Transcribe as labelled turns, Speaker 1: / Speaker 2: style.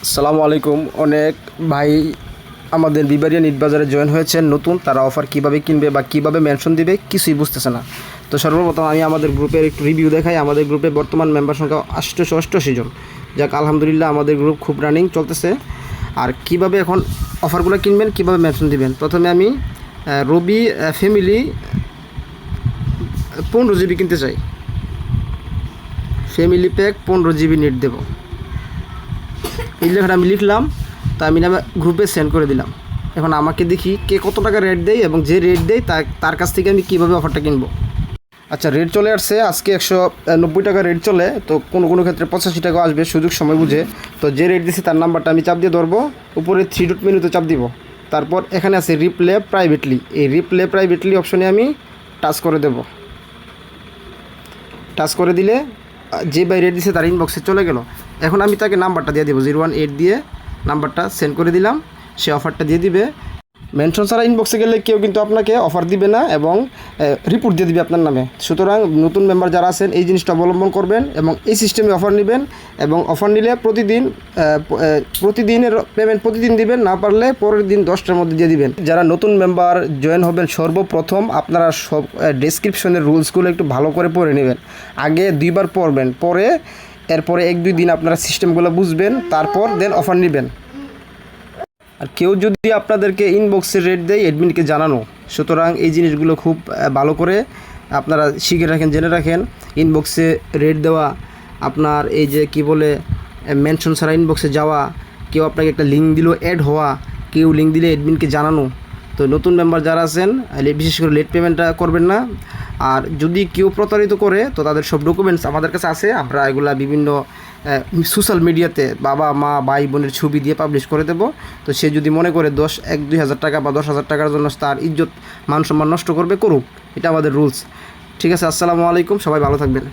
Speaker 1: আসসালামু আলাইকুম। অনেক ভাই আমাদের বিবারিয়া নিট বাজারে জয়েন হয়েছেন নতুন, তারা অফার কিভাবে কিনবে বা কিভাবে মেনশন দিবে কিছুই বুঝতেছে না। তো সর্বপ্রথম আমি আমাদের গ্রুপের একটু রিভিউ দেখাই। আমাদের গ্রুপে বর্তমান মেম্বার সংখ্যা 888 জন। যাক আলহামদুলিল্লাহ, আমাদের গ্রুপ খুব রানিং চলতেছে। আর কিভাবে এখন অফারগুলো কিনবেন, কিভাবে মেনশন দিবেন, প্রথমে আমি রবি ফ্যামিলি 15 জিবি কিনতে চাই। ফ্যামিলি প্যাক 15 জিবি নেট দেবো, এই লেখাটা আমি লিখলাম, তা আমি নামে গ্রুপে সেন্ড করে দিলাম। এখন আমাকে দেখি কে কত টাকা রেট দেয় এবং যে রেট দেয় তার কাছ থেকে আমি কীভাবে অফারটা কিনবো। আচ্ছা, রেট চলে আসছে আজকে 190 টাকা রেট চলে। তো কোনো কোনো ক্ষেত্রে 85 টাকা আসবে সুযোগ সময় বুঝে। তো যে রেট দিচ্ছে তার নাম্বারটা আমি চাপ দিয়ে ধরবো, উপরে 3 ডট মেনুতে চাপ দিব। তারপর এখানে আছে রিপ্লে প্রাইভেটলি, এই রিপ্লে প্রাইভেটলি অপশনে আমি টাচ করে দেব। টাচ করে দিলে যে বাই রেট দিছে তার ইনবক্সে চলে গেল। এখন আমি তাকে নাম্বারটা দিয়ে দেবো, 018 দিয়ে নাম্বারটা সেন্ড করে দিলাম, সে অফারটা দিয়ে দিবে। মেনশন ছাড়া ইনবক্সে গেলে কেউ কিন্তু আপনাকে অফার দিবে না এবং রিপোর্ট দিয়ে দিবে আপনার নামে। সুতরাং নতুন মেম্বার যারা আছেন এই জিনিসটা অবলম্বন করবেন এবং এই সিস্টেমে অফার নেবেন। এবং অফার নিলে প্রতিদিনের পেমেন্ট প্রতিদিন দিবেন, না পারলে পরের দিন 10টার মধ্যে দিয়ে দিবেন। যারা নতুন মেম্বার জয়েন হবেন, সর্বপ্রথম আপনারা সব ডেসক্রিপশনের রুলসগুলো একটু ভালো করে পড়ে নেবেন। আগে 2বার পড়বেন, এরপরে 1-2 দিন আপনারা সিস্টেমগুলো বুঝবেন, তারপর দেন অফার নেবেন। আর কেউ যদি আপনাদেরকে ইনবক্সে রেট দেয়, অ্যাডমিনকে জানানো। সুতরাং এই জিনিসগুলো খুব ভালো করে আপনারা শিখে রাখেন, জেনে রাখেন। ইনবক্সে রেট দেওয়া, আপনার এই যে কি বলে মেনশন ছাড়া ইনবক্সে যাওয়া, কেউ আপনাকে একটা লিঙ্ক দিল অ্যাড হওয়া, কেউ লিঙ্ক দিলে অ্যাডমিনকে জানানো। তো নতুন মেম্বার যারা আছেন বিশেষ করে লেট পেমেন্টটা করবেন না। আর যদি কেউ প্রতারিত করে তো তাদের সব ডকুমেন্টস আমাদের কাছে আছে, আমরা এগুলা বিভিন্ন সোশ্যাল মিডিয়াতে বাবা মা ভাই বোনের ছবি দিয়ে পাবলিশ করে দেবো। তো সে যদি মনে করে 1-2 হাজার টাকা বা 10,000 টাকার জন্য তার ইজ্জত মান সম্মান নষ্ট করবে, করুক, এটা আমাদের রুলস। ঠিক আছে, আসসালামু আলাইকুম, সবাই ভালো থাকবেন।